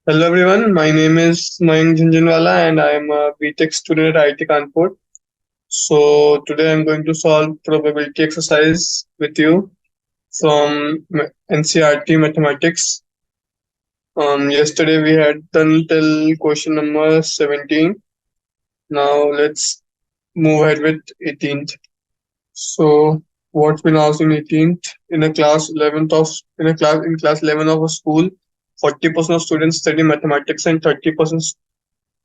Hello everyone, my name is Mayank Jhunjhunwala and I am a BTech student at IIT Kanpur. So today I'm going to solve probability exercise with you from NCERT Mathematics. Yesterday we had done till question number 17. Now let's move ahead with 18th. So what's been asked in 18th? In class 11 of a school, 40% of students study mathematics and 30%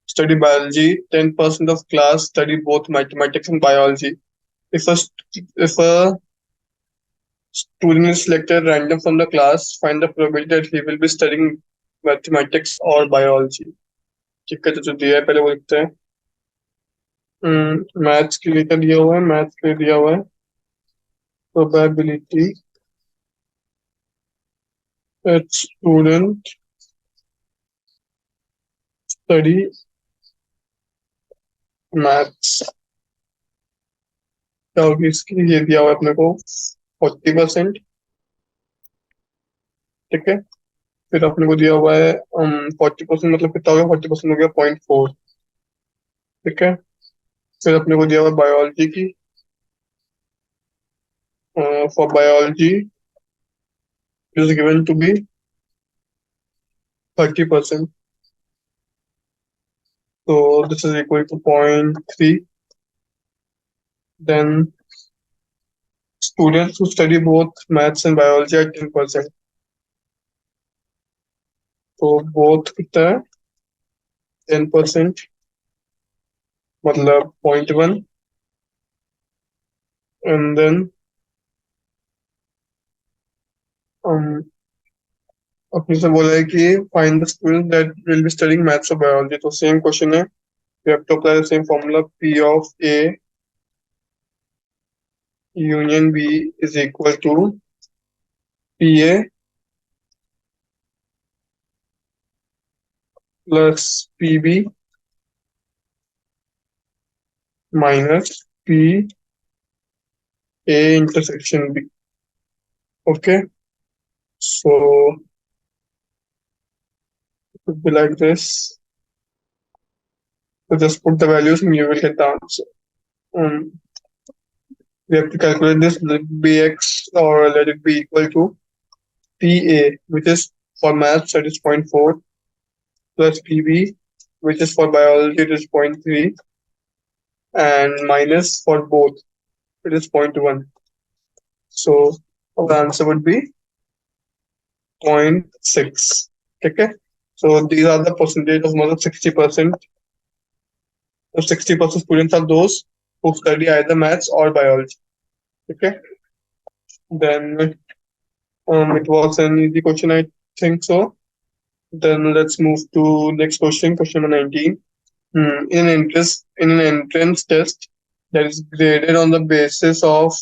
study biology, 10% of class study both mathematics and biology. If a student is selected random from the class, find the probability that he will be studying mathematics or biology. ठीक है, तो जो दिया है पहले वो लिखते हैं। मैथ्स के लिए क्या दिया हुआ है? मैथ्स के लिए दिया हुआ है probability that student study maths. क्या होगी इसकी? ये दिया हुआ है अपने को 40%। ठीक है, फिर अपने को दिया हुआ है 40% मतलब कितना हो गया? 40% हो गया 0.4। ठीक है, फिर अपने को दिया हुआ बायोलॉजी की। For biology is given to be 30%, so this is equal to 0.3. Then students who study both maths and biology are 10%, तो both कितना है? 10% मतलब 0.1। and then um, अपने से बोला है कि find the students that will be studying maths or biology, तो सेम क्वेश्चन है। we have to apply the same formula, P of A union B is equal to PA plus PB minus PA intersection B. Okay, so it would be like this. So just put the values and you will get the answer. We have to calculate this, let bx or let it be equal to PA, which is for maths that is 0.4, plus PB, which is for biology it is 0.3, and minus for both it is 0.1. So the answer would be 0.6. Okay, so these are the percentage of मतलब 60%. So 60% students are those who study either maths or biology. Okay, then it was an easy question, I think so. Then let's move to next question, question number 19. In an entrance test that is graded on the basis of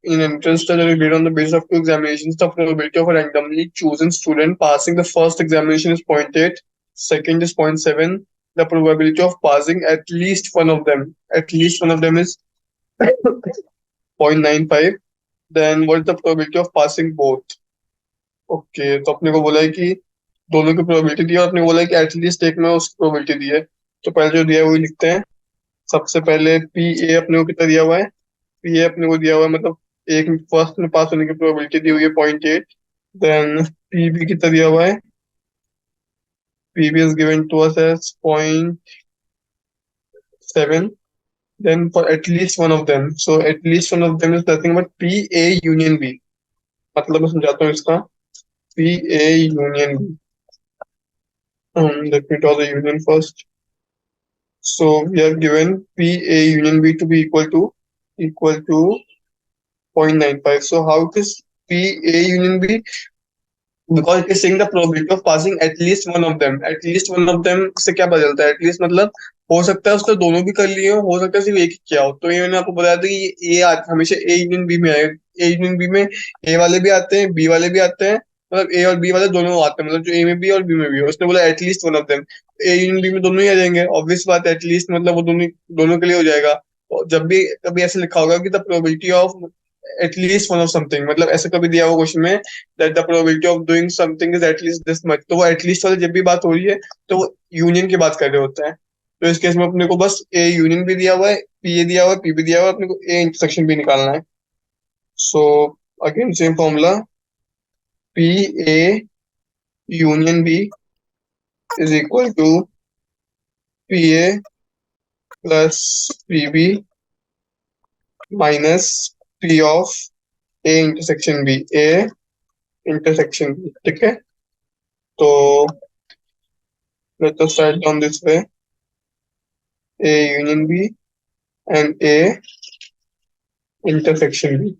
in entrance test that is graded on the basis of two examinations, the probability of a randomly chosen student passing the first examination is zero point 0.8, second is 0.7. The probability of passing at least one of them is 0.95. Then what is the probability of passing both? Okay, तो अपने को बोला है कि दोनों की probability दी है और अपने को बोला है कि एटलीस्ट एक में उसकी प्रोबेबिलिटी दी है। तो पहले जो दिया है वही लिखते हैं। सबसे पहले पी ए अपने को कितना दिया हुआ है? पी ए अपने को दिया हुआ है मतलब एक फर्स्ट में पास होने की प्रोबेबिलिटी दी हुई है 0.8। देन पी बी कितना दिया हुआ है? P B is given to us as 0.7। Then for at least one of them, so at least one of them is nothing but P A union B. मतलब मैं समझाता हूँ इसका। P A union B, let me draw the union first. So we have given P A union B to be equal to 0.95. So how it is P A union B? Because it is saying the probability of passing at least one of them. At least one of them से क्या पता चलता है? At least मतलब हो सकता है उसने दोनों भी कर लिए हो सकता है सिर्फ एक ही किया हो। तो ये मैंने आपको बताया था कि ये हमेशा ए यूनियन बी में आएगा। ए यूनियन बी में ए वाले भी आते हैं, बी वाले भी आते हैं, मतलब ए और बी वाले दोनों आते हैं, मतलब जो ए में भी और बी में भी हो। उसने बोला at least one of them, A union B में दोनों ही आ जाएंगे। ऑब्वियस बात है, एटलीस्ट मतलब वो दोनों दोनों के लिए हो जाएगा। और जब भी कभी ऐसे लिखा होगा कि the probability of at least one of something, मतलब ऐसा कभी दिया हुआ क्वेश्चन में that the probability of doing something is at least this much, तो वो एटलीस्ट वाले जब भी बात हो रही है तो वो यूनियन की बात कर रहे होते हैं। तो इस केस में अपने को बस ए यूनियन भी दिया हुआ है, पी ए दिया हुआ है, पी भी दिया हुआ है, अपने को ए इंटरसेक्शन भी निकालना है। So again same formula, P A union B is equal to P A plus P B minus P of A intersection B, A intersection B. ठीक है, तो let us write down this way, a union b and a intersection b।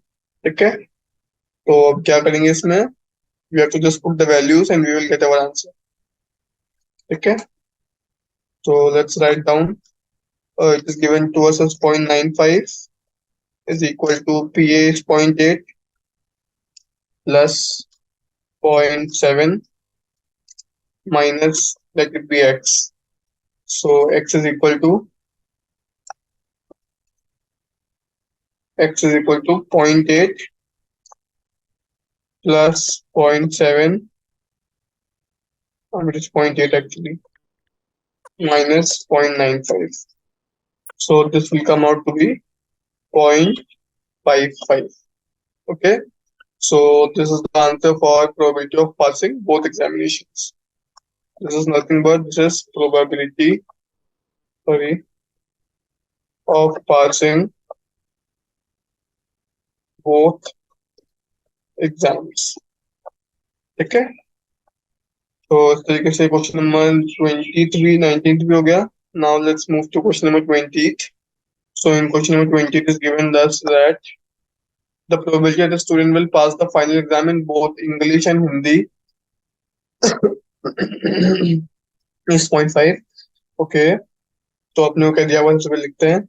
ठीक है, तो अब क्या करेंगे इसमें, we have to just put the values and we will get our answer। ठीक है, so let's write down, it is given to us as 0.95 is equal to pa is 0.8 plus 0.7 minus, let it be x, so x is equal to 0.8 plus 0.7, it is 0.8 actually, minus 0.95. So this will come out to be 0.55. Okay. So this is the answer for probability of passing both examinations. This is nothing but this is probability, sorry, of passing both exams. ठीक है, तो इस तरीके से question number 23 19 भी हो गया। Now let's move to question number 20। So in question number 20 it is given thus that the probability that the student will pass the final exam in both English and Hindi is 0.5। Okay, तो अपने को क्या दिया हुआ है इसमें लिखते हैं,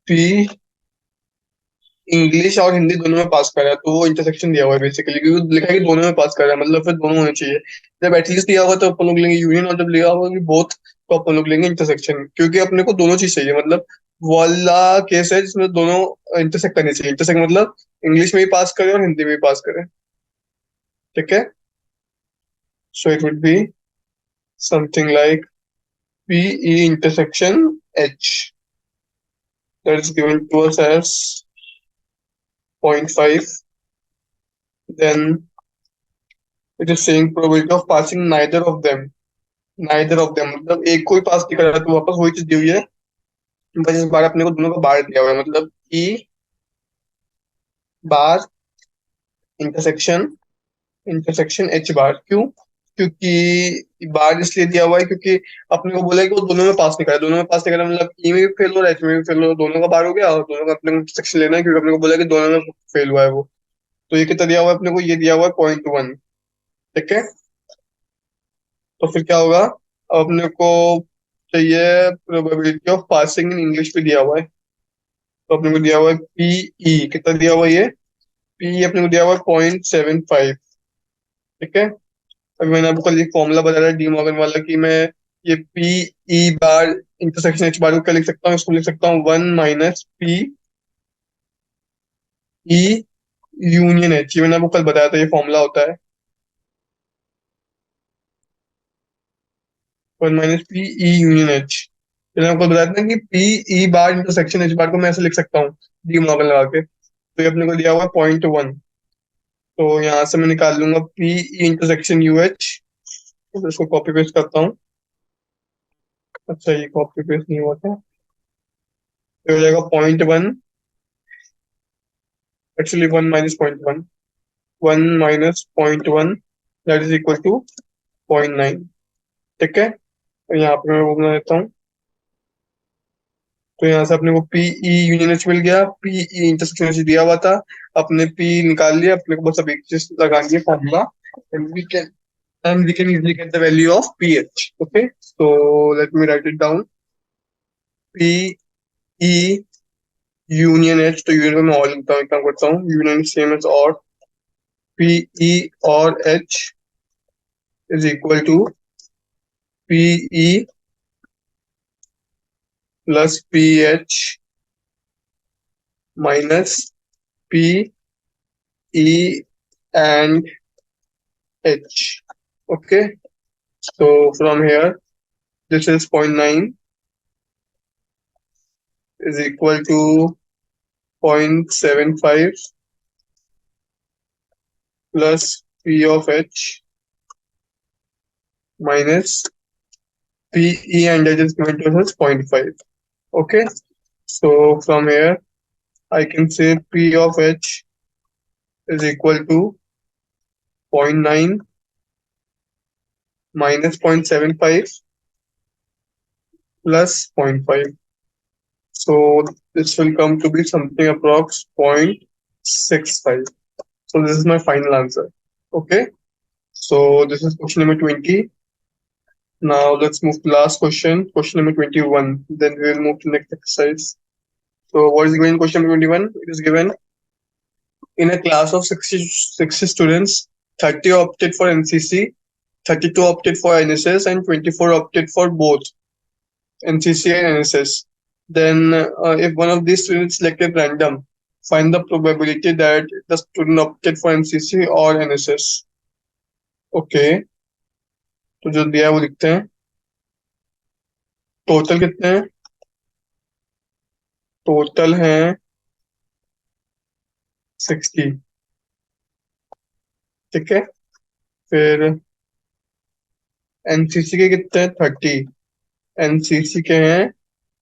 पी इंग्लिश और हिंदी दोनों में पास कर रहा है, तो वो इंटरसेक्शन दिया हुआ है बेसिकली, क्योंकि लिखा है कि दोनों में पास कर रहा है, मतलब फिर दोनों होने चाहिए। जब एटलीस्ट दिया होगा तो अपन लोग लेंगे यूनियन, और जब लिखा होगा कि बोथ तो अपन लोग लेंगे इंटरसेक्शन, क्योंकि अपने को दोनों चीज चाहिए। मतलब वो वाला केस है जिसमें दोनों इंटरसेक्ट करनी चाहिए। इंटरसेक्ट मतलब इंग्लिश में भी पास करे और हिंदी में भी पास करे। ठीक है, सो it would be something like PE intersection H, that is given to us as 0.5, then it is saying probability of passing neither of them, neither of them मतलब एक कोई पास नहीं कर रहा, तो वापस वही चीज दी हुई है, बस इस बार अपने को दोनों का बार दिया हुआ है, मतलब E बार इंटरसेक्शन इंटरसेक्शन H बार। क्यों, क्योंकि बार इसलिए दिया हुआ है क्योंकि अपने को बोला है कि वो दोनों में पास नहीं करा, दोनों में पास नहीं करा मतलब ई में भी फेल हो रहा है, एच में भी फेल हो रहा है, दोनों का बार हो गया, और दोनों का अपने को इंटरसेक्शन लेना है, क्योंकि अपने को बोला है कि दोनों में फेल हुआ है वो। तो ये कितना दिया हुआ है अपने को, ये दिया हुआ है 0.1। ठीक है, तो फिर क्या होगा, अब अपने को चाहिए probability of passing in English भी दिया हुआ है, तो अपने को दिया हुआ है पीई, कितना दिया हुआ है ये, पी अपने को दिया हुआ है 0.75। ठीक है, अभी मैंने आपको कल एक फॉर्मूला बताया डी मॉर्गन वाला कि मैं ये पीई बार इंटरसेक्शन एच बार को क्या लिख सकता हूँ, इसको लिख सकता हूँ 1 - पी ई यूनियन एच, ये मैंने आपको कल बताया था, ये फॉर्मूला होता है 1 - पी ई यूनियन एच। मैंने आपको बताया था कि पी ई बार इंटरसेक्शन एच बार को मैं ऐसे लिख सकता हूँ डी मॉर्गन लगा के, तो ये अपने को दिया हुआ है 0.1। तो यहाँ से मैं निकाल लूंगा P E intersection U H, तो इसको कॉपी पेस्ट करता हूँ। अच्छा ये कॉपी पेस्ट नहीं हुआ था, तो हो जाएगा 0.1, actually 1 - 0.1, 1 - 0.1 that is equal to 0.9। ठीक है, तो यहाँ पे मैं वो बना देता हूँ, तो यहाँ से अपने को पीई यूनियन एच मिल गया, पीई इंटरसेक्शन एच दिया हुआ था, अपने पी निकाल लिया, अपने को बस अब एक चीज लगानी है formula, and we can easily get the value of pH। Okay, so let me write it down, PE union H, तो यूनियन में और लिखता हूँ, एक काम करता हूँ, यूनियन सेम एज और PE और H is equal to PE plus PH minus P E and H. Okay, so from here this is 0.9 is equal to 0.75 plus P of H minus PE and H is given to us as 0.5. Okay, so from here I can say P of H is equal to 0.9 minus 0.75 plus 0.5. So this will come to be something approx 0.65. So this is my final answer. Okay, so this is question number 20. Now let's move to last question, question number 21. Then we will move to next exercise. So what is given in question number 21? It is given in a class of 60 students, 30 opted for NCC, 32 opted for NSS, and 24 opted for both NCC and NSS. Then if one of these students selected random, find the probability that the student opted for NCC or NSS. Okay, तो जो दिया है वो लिखते हैं. Total कितने हैं? Total हैं 60. ठीक है, फिर एनसीसी के कितने हैं? 30. एनसीसी के हैं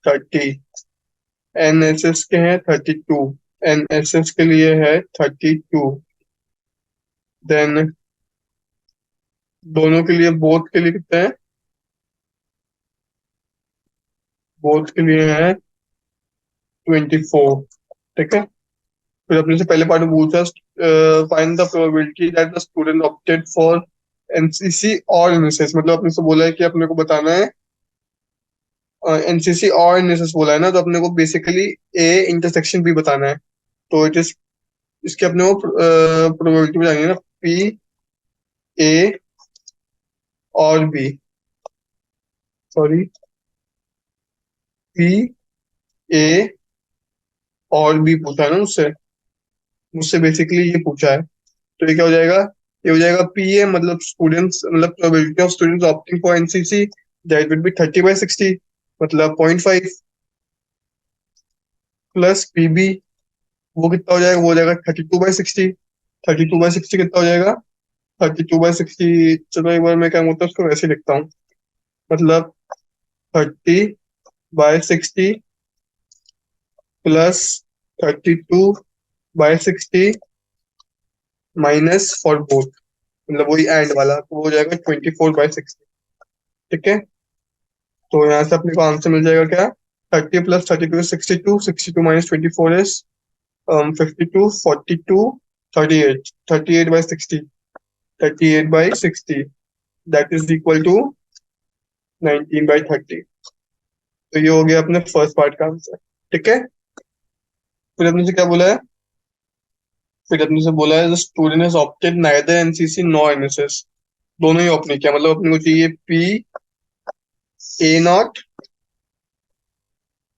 30. एनएसएस के हैं 32. एनएसएस के लिए है 32. देन दोनों के लिए, बोथ के लिए कितने हैं? बोथ के लिए है 24. ठीक है, फिर अपने से पहले पार्ट में पूछा find the probability that the student opted for NCC और एनएसएस. मतलब अपने से बोला है कि अपने को बताना है एनसीसी और एनएसएस बोला है ना, तो अपने को बेसिकली ए इंटरसेक्शन बी बताना है. तो इट इज, इसके अपने को प्रोबेबिलिटी बतानी है ना, पी ए और बी, सॉरी पी ए और बी पूछा है ना मुझसे. मुझसे बेसिकली ये पूछा है. तो ये क्या हो जाएगा? ये हो जाएगा पी ए मतलब स्टूडेंट्स, मतलब probability of students opting for NCC, that will be 30/60, मतलब 0.5 प्लस पीबी, वो कितना हो जाएगा? वो हो जाएगा 32/60. 32/60 कितना हो जाएगा? 32/60, चलो एक बार मैं क्या बोलता हूँ उसको वैसे लिखता हूँ. मतलब 30/60 प्लस 32/60 माइनस फॉर बोथ, मतलब वही एंड वाला, तो वो हो जाएगा 24/60. ठीक है, तो यहाँ से अपने को आंसर मिल जाएगा क्या? 30 plus 32 is 62, 62 minus 24 is 52, 42, 38, 38/60, 38/60, that is equal to 19/30. तो ये हो गया अपने फर्स्ट पार्ट का आंसर. ठीक है, फिर अपने से क्या बोला है? फिर अपने से बोला है student has opted neither NCC nor NSS. दोनों ही ऑप्ट नहीं किया, मतलब अपने को चाहिए पी ए नॉट,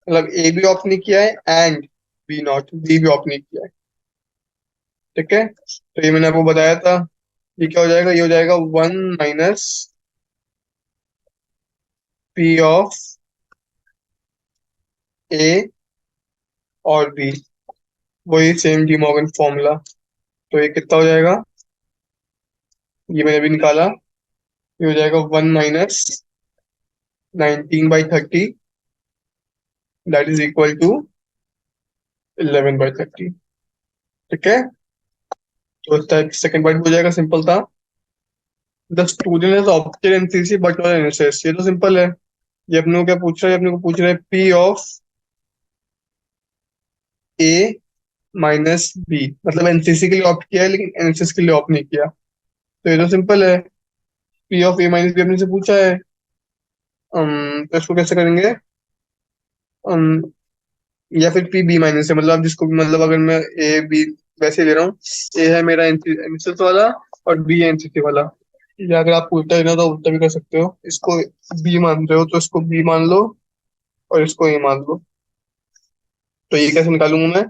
मतलब ए भी ऑप्ट नहीं किया है एंड बी नॉट, बी भी ऑप्ट नहीं किया है. ठीक है, तो ये मैंने आपको बताया था. ये क्या हो जाएगा? ये हो जाएगा 1 माइनस पी ऑफ ए और बी, वही सेम डी मॉर्गन फॉर्मूला. तो ये कितना हो जाएगा? ये मैंने भी निकाला. ये हो जाएगा 1 minus 19/30, that is equal to 11/30. ठीक है, तो सेकंड पार्ट हो जाएगा, सिंपल था. The student has opted NCC but not NSS. ये तो सिंपल है. ये अपने को क्या पूछ रहा है? अपने को पूछ रहा है P of A minus B, मतलब एनसीसी के लिए ऑप्ट किया है लेकिन एनएसएस के लिए ऑप्ट नहीं किया. तो ये तो सिंपल है. P of A minus B अपने से पूछा है. तो इसको कैसे करेंगे? या फिर पी बी माइनस है, मतलब आप जिसको भी, मतलब अगर मैं ए बी वैसे ले रहा हूँ, ए है मेरा एनएसएस वाला और बी है एनसीसी वाला. या अगर आप उल्टा लेना तो उल्टा भी कर सकते हो. इसको बी मान रहे हो तो इसको बी मान लो और इसको ए मान लो. तो ये कैसे निकालूंगा मैं?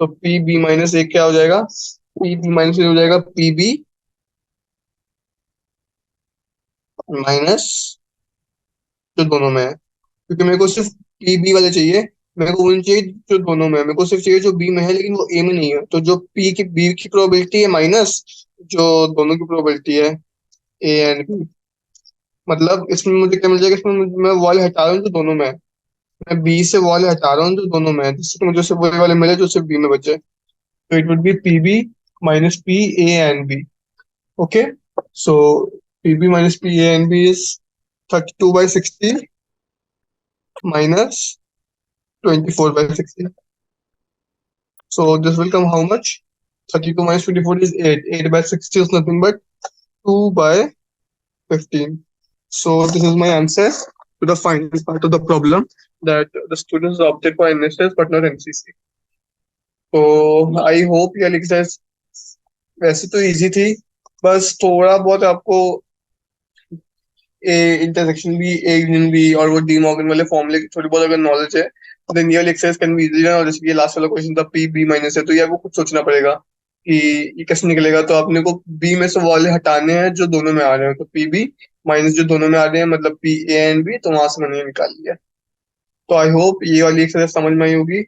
तो पी बी माइनस ए क्या हो जाएगा, पी बी माइनस ए हो जाएगा पी बी माइनस जो दोनों में है, क्योंकि मेरे को सिर्फ पी बी वाले चाहिए। मेरे को वो नहीं चाहिए जो दोनों में है, मेरे को सिर्फ चाहिए जो बी में है लेकिन वो ए में नहीं है। तो जो पी की बी की प्रोबेबिलिटी है माइनस जो दोनों की प्रोबेबिलिटी है ए एंड बी, मतलब इसमें मुझे क्या मिल जाएगा, इसमें मैं वाले हटा रहा हूँ जो दोनों में है, मैं बी से वाले हटा रहा हूँ जो दोनों में है, जिससे कि मुझे सिर्फ वही वाले मिले जो सिर्फ बी में बचे। तो it would be P B minus P A and B. Okay, so P B minus P A and B is 32/60 minus 24/60. So this will come how much? 32 minus 24 is 8. 8/60 is nothing but 2/15. So this is my answer to the final part of the problem, that the students opted for NSS but not NCC. So I hope ये exercise वैसे तो easy थी, बस थोड़ा बहुत आपको A intersection भी, A union भी और वो डी मॉर्गन वाले फॉर्मूले की थोड़ी बहुत अगर नॉलेज है, देन ये वाली एक्सरसाइज कैन बी इजी। और जैसे कि लास्ट वाला क्वेश्चन था पी बी माइनस है, तो ये आपको खुद सोचना पड़ेगा कि ये कैसे निकलेगा। तो आपने को बी में से वाले हटाने हैं जो दोनों में आ रहे हैं, तो पी बी माइनस जो दोनों में आ रहे हैं मतलब पी ए एंड बी, तो वहां से मैंने ये निकाल लिया। तो आई होप ये वाली एक्सरसाइज समझ में आई होगी।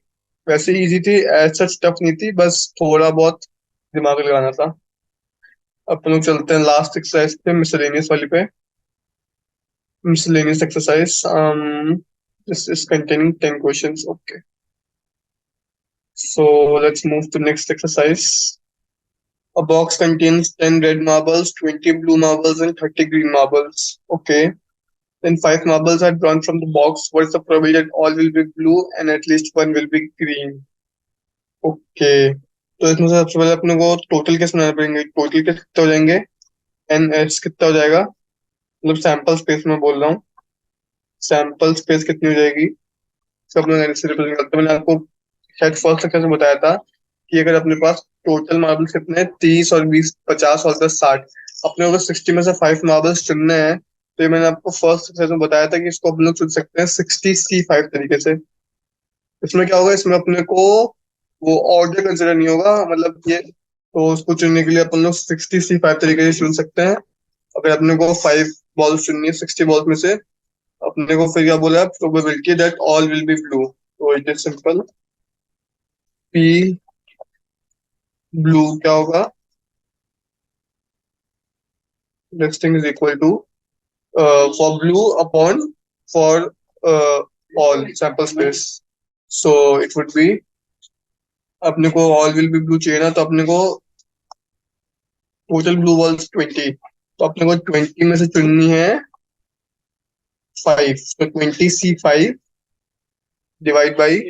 वैसे ही इजी थी, एज सच टफ नहीं थी, बस थोड़ा बहुत दिमाग लगाना था। अपन लोग चलते हैं लास्ट एक्सरसाइज पे, मिसलेनियस वाली पे। Miscellaneous exercise. This is containing 10 questions. Okay. So let's move to next exercise. A box contains 10 red marbles, 20 blue marbles, and 30 green marbles. Okay. Then 5 marbles are drawn from the box. What is the probability that all will be blue and at least one will be green? Okay. तो इसमें से सबसे पहले अपने को total कैसे बनाना पड़ेंगे, total के कितने हो जाएंगे, एन एच कितना हो जाएगा, मतलब सैंपल स्पेस में बोल रहा हूँ, सैंपल स्पेस कितनी हो जाएगी, सब लोग ऐसे रिप्रेजेंट करते हैं। मैंने आपको शायद फर्स्ट लेक्चर में बताया था कि अगर अपने पास टोटल मार्बल्स कितने हैं, 30 और 20, 50 और 10, 60, अपने को 60 में से 5 मार्बल्स चुनने हैं। तो ये मैंने आपको फर्स्ट लेक्चर में बताया था कि इसको अपन लोग चुन सकते हैं 60C5 तरीके से। इसमें क्या होगा, इसमें अपने को वो ऑर्डर कंसिडर नहीं होगा, मतलब ये, तो उसको चुनने के लिए अपन लोग 60C5 तरीके से चुन सकते हैं। अगर अपने को 5 बॉल्स चुननी है 60 बॉल्स में से, अपने को फिर क्या बोला, probability that all will be blue. तो it is simple, P blue क्या होगा, next thing is equal to for blue upon for all sample space. So it would be, अपने को ऑल विल बी ब्लू चाहिए ना, तो अपने को टोटल ब्लू बॉल्स 20, तो अपने को 20 में से चुननी है 5, तो 20C5 divide by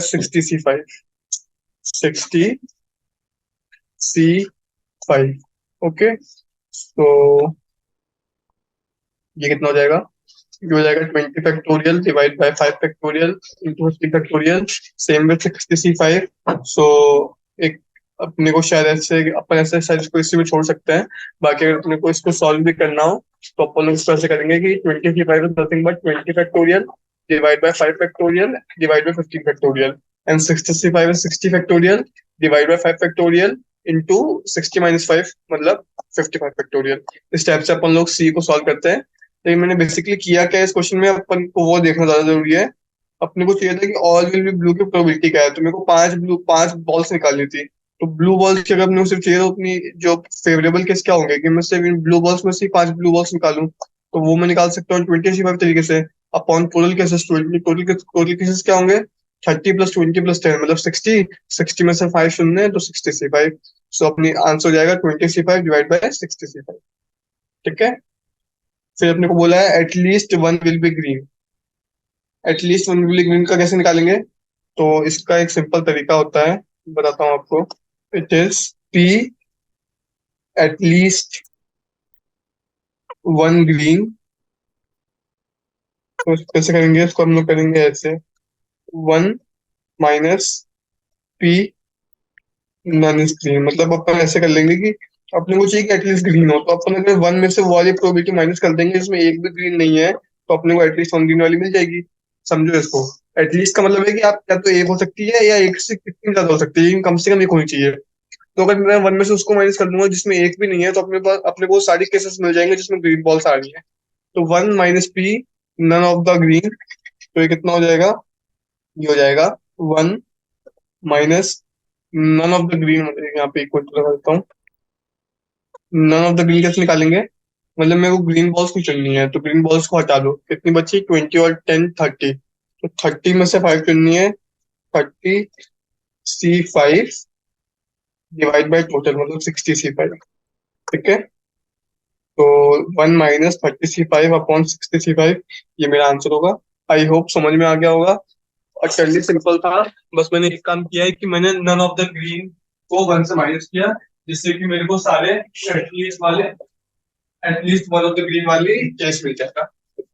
60C5, 60C5। Okay, तो ये कितना हो जाएगा, ये हो जाएगा 20 factorial divide by 5 factorial into 50 factorial, same with 60C5। सो एक अपने को शायद ऐसे, अपन ऐसे शायद इसको इसी में छोड़ सकते हैं। बाकी अगर अपने को इसको सॉल्व भी करना हो तो अपन लोग इसको ऐसे करेंगे कि 20C5 is nothing but 20 factorial divide by 5 factorial divide by 15 factorial, and 60C5 is 60 factorial divide by 5 factorial into 60 minus 5 मतलब 55 फैक्टोरियल। इस टाइप से अपन लोग सी को सॉल्व करते हैं। तो मैंने बेसिकली किया क्या इस क्वेश्चन में, अपन को वो देखना ज्यादा जरूरी है। अपने को चाहिए था कि ऑल विल बी ब्लू की प्रोबेबिलिटी क्या है, तो मेरे को 5 बॉल्स निकालनी थी। तो ब्लू बॉल्स की अगर अपने को सिर्फ चाहिए तो अपनी जो फेवरेबल केस क्या होंगे कि मैं सिर्फ इन ब्लू बॉल्स में से 5 ब्लू बॉल्स निकालूं, तो वो मैं निकाल सकता हूँ 20C5 तरीके से upon total cases. Total cases क्या होंगे, 30 + 20 + 10 मतलब 60, 60 में से 5 शून्य है तो 60C5। सो अपनी आंसर हो जाएगा 20C5 डिवाइड बाय 60C5। ठीक है, फिर अपने को बोला है at least one will be green. At least one will be green का कैसे निकालेंगे, तो इसका एक सिंपल तरीका होता है, बताता हूँ आपको। It is P at least one green. तो कैसे करेंगे इसको, हम लोग करेंगे ऐसे, 1 minus P none is green, मतलब अपन ऐसे कर लेंगे कि अपने को चाहिए कि एटलीस्ट ग्रीन हो, तो अपन अगर 1 में से वो वाली प्रोबेबिलिटी माइनस कर देंगे जिसमें एक भी ग्रीन नहीं है, तो अपने को एटलीस्ट 1 ग्रीन वाली मिल जाएगी। समझो इसको, एटलीस्ट का मतलब है कि आप या तो एक हो सकती है या एक से कितनी ज्यादा हो सकती है, लेकिन कम से कम एक होनी चाहिए। तो अगर मैं वन में से उसको माइनस कर दूंगा जिसमें एक भी नहीं है, तो अपने पास अपने को सारी केसेस मिल जाएंगे जिसमें ग्रीन बॉल्स आ रही है। तो one minus P none of the green, तो ये कितना हो जाएगा? ये हो जाएगा one minus none of the green, यहाँ पे इक्वल टू लगा देता हूँ। नन ऑफ द ग्रीन कैसे निकालेंगे? मतलब मेरे को ग्रीन बॉल्स नहीं चुननी है, तो ग्रीन बॉल्स को हटा दो। कितनी बची? 20 और 10 30। तो 30 में से 5 चुननी है। 30C5 डिवाइड बाई टोटल, मतलब 60C5। ठीक है। तो 1 - 30C5 अपॉन 60C5, ये मेरा आंसर होगा। आई होप समझ में आ गया होगा। और चलिए, सिंपल था। बस मैंने एक काम किया है कि मैंने नन ऑफ द ग्रीन को वन से माइनस किया, जिससे कि मेरे को सारे एटलीस्ट वाले, at least one of the green वाली केस मिल जाएगा।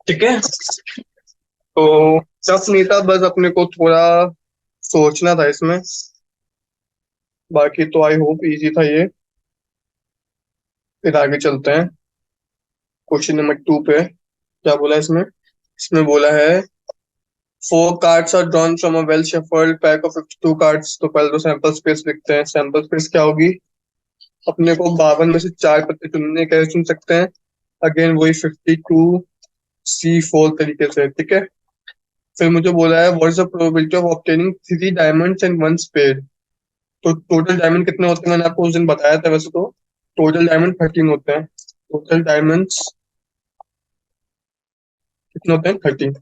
ठीक है। तो टफ नहीं था, बस अपने को थोड़ा सोचना था इसमें। बाकी तो आई होप इजी था ये। फिर आगे चलते हैं क्वेश्चन नंबर 2 पे। क्या बोला है इसमें? इसमें बोला है 4 cards are drawn from a well shuffled pack of 52 cards। तो पहले तो सैंपल स्पेस लिखते हैं। सैंपल स्पेस क्या होगी? अपने को 52 में से 4 पत्ते चुनने, कैसे चुन सकते हैं? अगेन वही 52C4 तरीके से। ठीक है। फिर मुझे बोला है what is the probability of obtaining 3 diamonds and 1 spade. तो टोटल डायमंड कितने होते हैं मैंने आपको उस दिन बताया था वैसे तो। टोटल डायमंड 13 होते हैं। टोटल डायमंड्स कितने होते हैं? 13।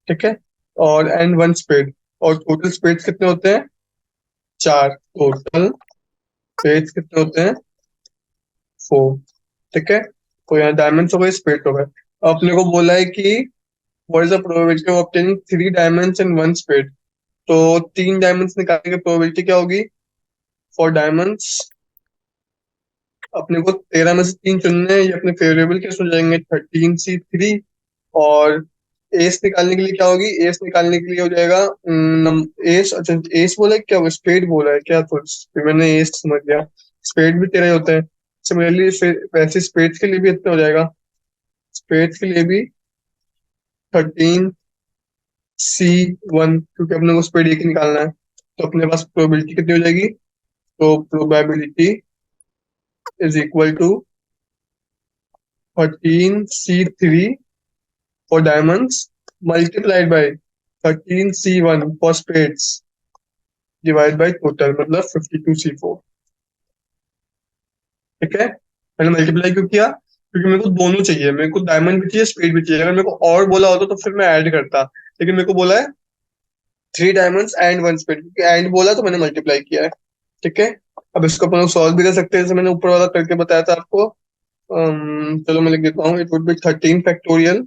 ठीक है। और एंड 1 स्पेड। और टोटल स्पेड्स कितने होते हैं? 4। टोटल स्पेड्स कितने होते हैं? 4। ठीक है। तो यहाँ डायमंड्स हो गए, स्पेड हो गए। अब अपने को बोला है कि what is the probability of obtaining 3 diamonds and 1 spade. तो 3 डायमंड्स निकालने की प्रोबेबिलिटी क्या होगी? फॉर डायमंड्स अपने को 13 में से 3 चुनने हैं, ये अपने फेवरेबल केस हो जाएंगे 13C3। और एस निकालने के लिए क्या होगी? एस निकालने के लिए हो जाएगा एस, अच्छा एस बोला है क्या? स्पेड बोला है क्या? तो मैंने एस समझ गया। स्पेड भी 13 होते हैं। सिमिलरली वैसे स्पेड के लिए भी इतना हो जाएगा। स्पेड के लिए भी 13C1, क्योंकि अपने को स्पेड एक ही निकालना है। तो अपने पास प्रोबेबिलिटी कितनी हो जाएगी? तो probability is equal to 13C3 for diamonds multiplied by 13C1 for spades divide by total, मतलब 52C4। ठीक है। मैंने मल्टीप्लाई क्यों किया? क्योंकि मेरे को दोनों चाहिए, मेरे को डायमंड भी चाहिए, स्पेड भी चाहिए। अगर मेरे को और बोला होता तो फिर मैं ऐड करता, लेकिन मेरे को बोला है 3 डायमंड्स एंड 1 स्पेड, क्योंकि एंड बोला तो मैंने मल्टीप्लाई किया है। ठीक है। अब इसको अपन लोग सॉल्व भी कर सकते हैं, जैसे मैंने ऊपर वाला करके बताया था आपको। चलो मैं लिख देता हूँ। It would B 13 factorial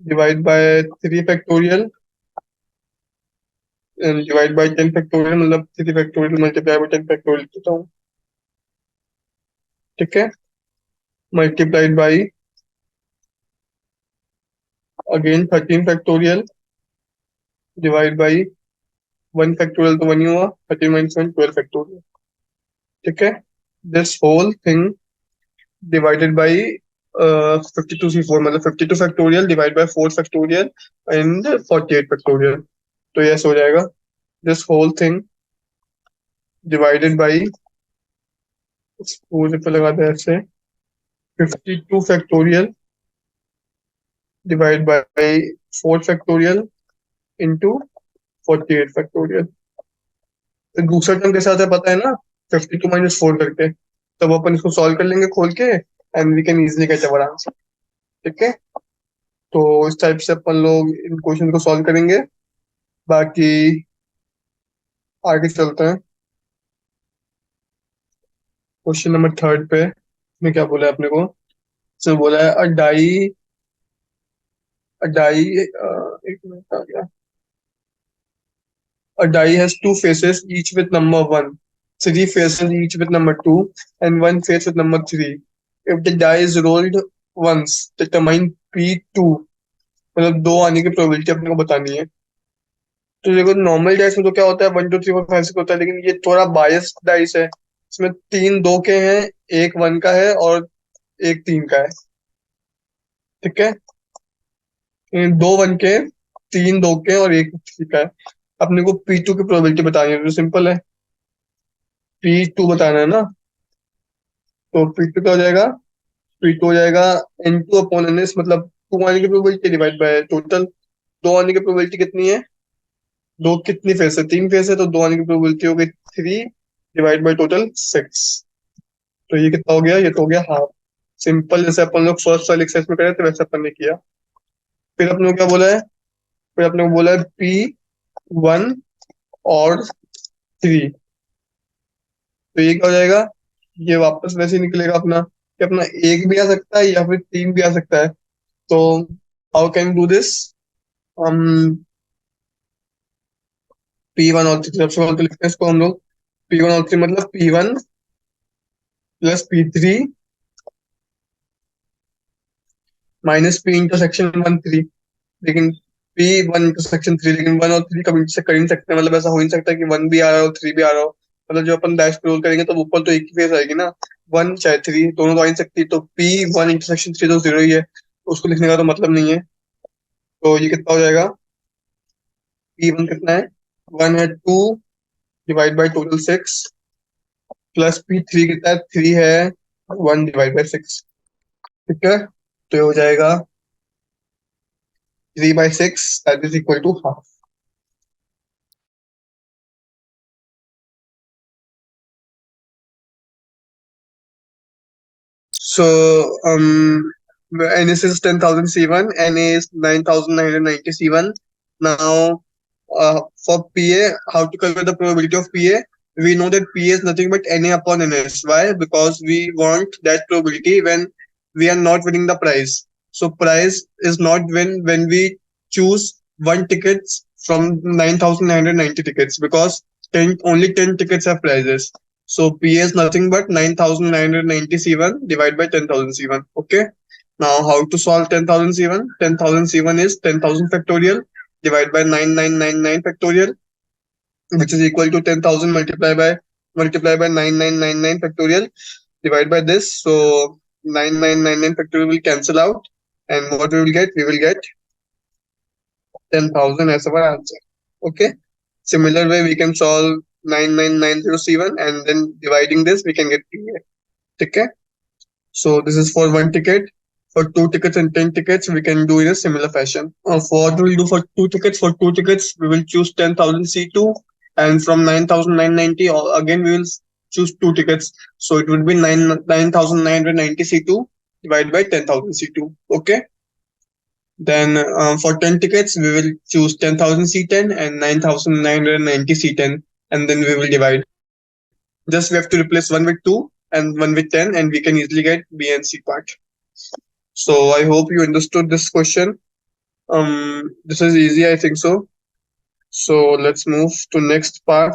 divide by 3 factorial divide by 10 factorial, मतलब 3 फैक्टोरियल मल्टीप्लाई बाय 10 फैक्टोरियल देता हूँ। ठीक है। Multiplied by again 13 factorial divide by 1 factorial, तो 1 ही हुआ। 13 - 1 12 फैक्टोरियल। ठीक है। This whole thing divided by 52C4, मतलब 52 factorial divide by 4 factorial and 48 factorial. तो ये ऐसे हो जाएगा। This whole thing divided by, पूरे पे लगा दे ऐसे, 52 factorial divide by 4 factorial into 48 factorial. तो दूसरा टर्म कैसे आता है पता है ना? 52 - 4 करके। तब अपन इसको सॉल्व कर लेंगे खोल के, and we can easily get our answer. ठीक है। तो इस टाइप से अपन लोग इन क्वेश्चन को सॉल्व करेंगे। बाकी आगे चलते हैं क्वेश्चन नंबर 3 पे। इसमें क्या बोला है अपने को? इसमें बोला है अ डाई एक मिनट आ गया। A die has 2 faces, each with number 1, 3 faces each with number 2, and 1 face with number 3. If the die is rolled once, determine P2। मतलब दो आने की प्रोबेबिलिटी अपने को बतानी है। तो देखो नॉर्मल डाइस में तो क्या होता है, 1 2 3 4 5 6 होता है, लेकिन ये थोड़ा बायस्ड डाइस है। इसमें 3 2 के हैं, एक 1 का है और एक 3 का है। ठीक है। 2 1 के, 3 2 के और 1 3 का है। अपने को P2 की प्रोबेबिलिटी बतानी है, तो सिंपल है, P2 बताना है ना। तो P2 क्या हो जाएगा? P2 हो जाएगा N2/NS, मतलब 2 आने की प्रोबेबिलिटी डिवाइड बाय टोटल। 2 आने की प्रोबेबिलिटी कितनी है? दो कितनी फेस है? 3 फेस है, तो 2 आने की प्रोबेबिलिटी हो गई 3 डिवाइड बाय टोटल 6। तो ये कितना हो गया? ये तो हो गया हाफ। सिंपल, जैसे अपन लोग फर्स्ट वाले एक्सरसाइज में करे थे वैसे अपन ने किया। फिर अपने को क्या बोला है? फिर अपने को बोला है P1 और 3। तो ये क्या हो जाएगा? ये वापस वैसे ही निकलेगा अपना, कि अपना एक भी आ सकता है या फिर 3 भी आ सकता है। तो हाउ कैन डू दिस? हम P1 और 3 सबसे पहले तो लिखते हैं इसको हम लोग। P1 और 3 मतलब P1 + P3 minus P intersection 1 3। लेकिन P1 इंटरसेक्शन 3, लेकिन 1 और 3 कभी इंटरसेक्ट कर ही नहीं सकते, मतलब ऐसा हो ही नहीं सकता कि 1 भी आ रहा हो 3 भी आ रहा हो। मतलब जो अपन डैश पे रोल करेंगे तो ऊपर तो एक ही फेस आएगी ना, 1 चाहे 3 दोनों तो आ ही नहीं सकती। तो P1 इंटरसेक्शन 3 तो 0 ही है, तो उसको लिखने का तो मतलब नहीं है। तो ये कितना हो जाएगा? P1 कितना है? 1 है, 2 divide by total 6, plus P3 कितना है? 3 है, 1 डिवाइड बाई 6। ठीक है, तो ये हो जाएगा 3/6, that is equal to half. So, NS is 10,000 C1, NA is 9,990 C1. Now, for PA, how to calculate the probability of PA? We know that PA is nothing but NA/NS. Why? Because we want that probability when we are not winning the prize. So, prize is not when we choose one ticket from 9,990 tickets, because 10 tickets have prizes. So PA is nothing but 9,990 C1 divided by 10,000 C1. Okay. Now how to solve 10,000 C1? 10,000 C1 is 10,000 factorial divided by 9999 factorial, which is equal to 10,000 multiply by 9999 factorial divided by this. So 9999 factorial will cancel out, and what we will get? We will get 10,000 as our answer. Okay. Similar way we can solve 9990 C1, and then dividing this we can get PA. Okay. So this is for one ticket. For 2 tickets and 10 tickets, we can do in a similar fashion. For what we'll do for 2 tickets? For 2 tickets, we will choose 10,000 C2, and from 9,990, again we will choose 2 tickets. So it would be 9,990 C2 divided by 10,000 C2. Okay. Then for 10 tickets, we will choose 10,000 C10 and 9,990 C10, and then we will divide. Just we have to replace one with 2 and one with 10, and we can easily get B and C part. So I hope you understood this question. This is easy, I think so. So let's move to next part.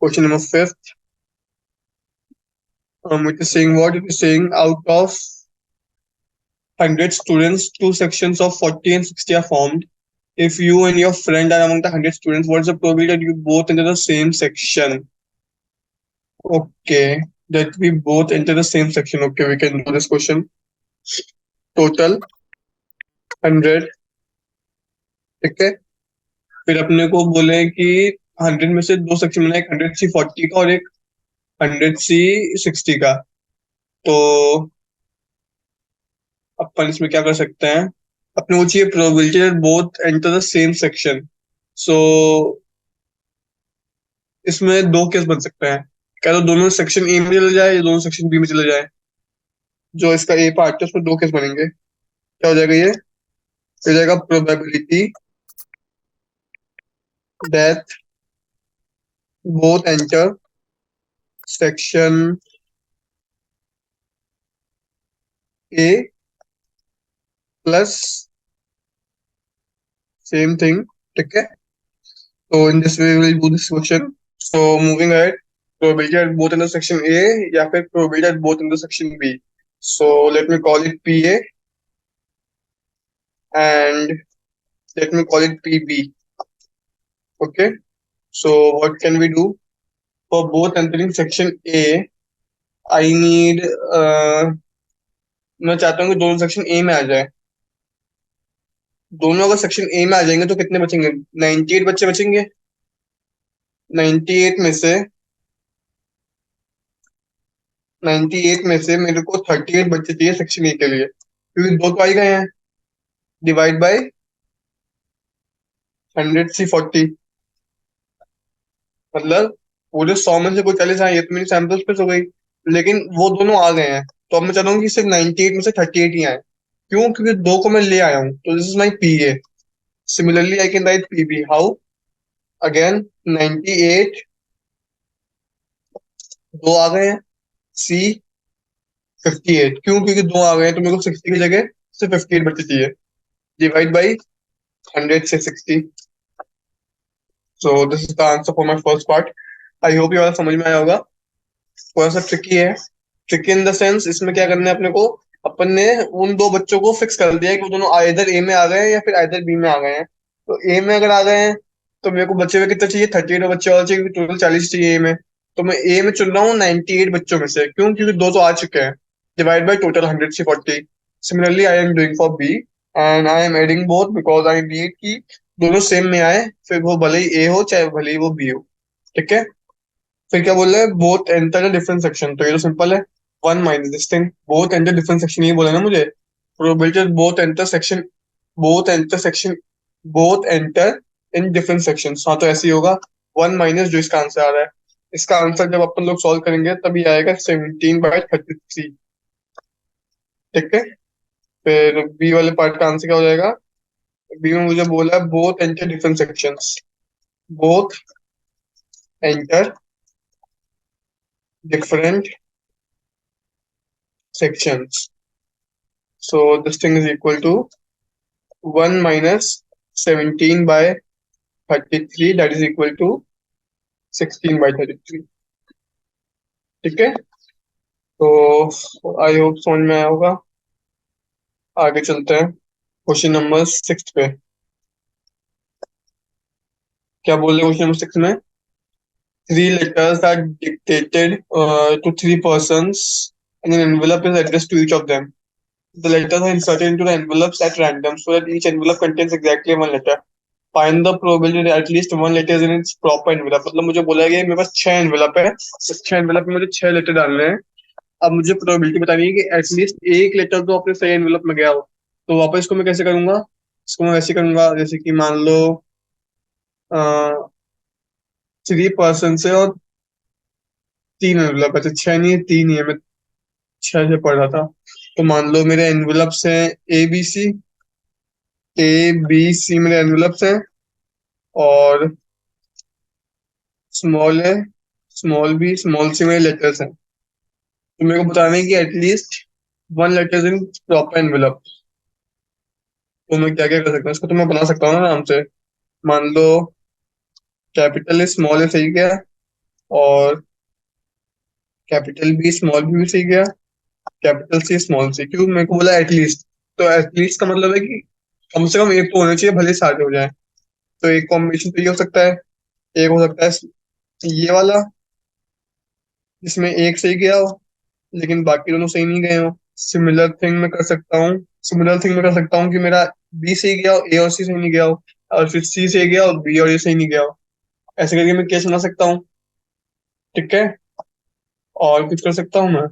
Question number 5th. It is saying what? It is saying out of 100 students, two sections of 40 and 60 are formed. If you and your friend are among the 100 students, what is the probability that you both enter the same section? Okay, that we both enter the same section. Okay, we can do this question. Total 100, ठीक है। फिर अपने को बोले कि 100 में से दो सेक्शन बना, एक 100C40 का और एक 100C60 का। तो अपन इसमें क्या कर सकते हैं? अपने को चाहिए probability that both enter the same section. So इसमें दो केस बन सकते हैं, क्या तो दोनों सेक्शन ए में चले जाए या दोनों सेक्शन बी में चले जाए। जो इसका ए पार्ट है उसमें दो केस बनेंगे। क्या हो जाएगा? ये हो जाएगा probability that both enter section A plus same thing, ठीक है। So in this way we will do this question. So moving ahead, probability at both intersection A या फिर probability at both intersection B. So let me call it PA and let me call it PB. Okay. So what can we do? For both entering section A, I need मैं चाहता हूँ कि दोनों section A में आ जाए। दोनों अगर section A में आ जाएंगे तो कितने बचेंगे? 98 बच्चे बचेंगे। 98 में से 98 में से मेरे को 38 बच्चे चाहिए सेक्शन ए के लिए, क्योंकि दो तो आ ही गए हैं। डिवाइड बाय 100 सी 40, मतलब पूरे 100 में से कोई 40 आए, ये तो मेरी सैंपल स्पेस हो गई। लेकिन वो दोनों आ गए हैं, तो अब मैं चाहता हूँ कि सिर्फ 98 में से 38 ही आए। क्यों? क्योंकि दो को मैं ले आया हूँ, तो this is my P A. Similarly I can write P B how? Again 98, दो आ गए हैं। सी 58, क्यों? क्योंकि दो आ गए हैं, तो मेरे को 60 की जगह सिर्फ 58 बच्चे चाहिए। डिवाइड बाई 100 से 60। So this is the answer for my first part. I hope ये वाला समझ में आया होगा। थोड़ा सा ट्रिकी है। ट्रिकी इन द सेंस, इसमें क्या करना है अपने को? अपन ने उन दो बच्चों को फिक्स कर दिया है कि वो दोनों आइदर ए में आ गए हैं या फिर आइदर बी में आ गए हैं। तो ए में अगर आ गए हैं तो मेरे को बच्चे हुए कितने चाहिए? 38 बच्चे और चाहिए, टोटल 40 चाहिए ए में। तो मैं ए में चुन रहा हूँ 98 बच्चों में से, क्यों? क्योंकि दो तो आ चुके हैं। डिवाइड बाई टोटल 100 से 40। Similarly I am doing for B, and I am adding both because I need कि दोनों सेम में आए, फिर वो भले ही ए हो चाहे भले ही वो बी हो। ठीक है। फिर क्या बोल रहा है? Both enter the different section, तो ये तो सिंपल है। One minus this thing, both enter different section, ये बोला ना मुझे। Probability both enter section, both enter section, both enter in different section, हाँ तो ऐसे ही होगा। वन माइनस जो इसका आंसर आ रहा है, इसका आंसर जब अपन लोग सॉल्व करेंगे तभी आएगा 17/33। ठीक है। फिर बी वाले पार्ट का आंसर क्या हो जाएगा? बी में मुझे बोला है both enter different sections, both enter different sections. So this thing is equal to 1 minus 17 by 33, that is equal to 16 by 33। ठीक है। तो आई होप समझ में आया होगा। आगे चलते हैं क्वेश्चन नंबर 6 पे। क्या बोल रहे हैं क्वेश्चन नंबर 6 में? Three letters are dictated to three persons and an envelope is addressed to each of them. The letters are inserted into the envelopes at random so that each envelope contains exactly one letter. Find the probability that at least one letter is in its proper envelope। मतलब मुझे बोला गया है मेरे पास 6 envelope है, तो 6 envelope में मुझे 6 लेटर डालने हैं। अब मुझे प्रोबेबिलिटी बतानी है कि एटलीस्ट एक लेटर तो अपने सही एनवेलप में गया हो। तो वापस इसको मैं कैसे करूंगा? इसको मैं वैसे करूंगा जैसे कि मान लो 3 पर्सन से और 3 एनवेलप है, तो 6 नहीं है, 3 ही है। मैं 6 से पढ़ रहा था। तो मान लो मेरे एनवेलप्स हैं A B C. A B C मेरे एनवेलप्स हैं, और स्मॉल है, स्मॉल बी स्मॉल सी मेरे लेटर्स हैं। तो मेरे को बताना है कि at least one letter in proper envelope. तो मैं क्या क्या कर सकता हूँ? इसको तो मैं बना सकता हूँ ना आराम से। मान लो कैपिटल स्मॉल है सही गया, और कैपिटल बी स्मॉल भी सही गया, कैपिटल सी स्मॉल सी। क्यों मेरे को बोला एटलीस्ट? तो एटलीस्ट का मतलब है कि कम से कम एक तो होना चाहिए, भले सारे हो जाए। तो एक कॉम्बिनेशन तो ये हो सकता है, एक हो सकता है ये वाला, जिसमें एक सही गया हो लेकिन बाकी दोनों सही नहीं गए हो। सिमिलर थिंग मैं कर सकता हूँ, सिमिलर थिंग मैं कर सकता हूँ कि मेरा बी सही गया हो, ए और सी सही नहीं गया हो, और फिर सी सही गया हो, बी और ए सही नहीं गया हो। ऐसे करके मैं केस बना सकता हूँ। ठीक है। और कुछ कर सकता हूँ मैं?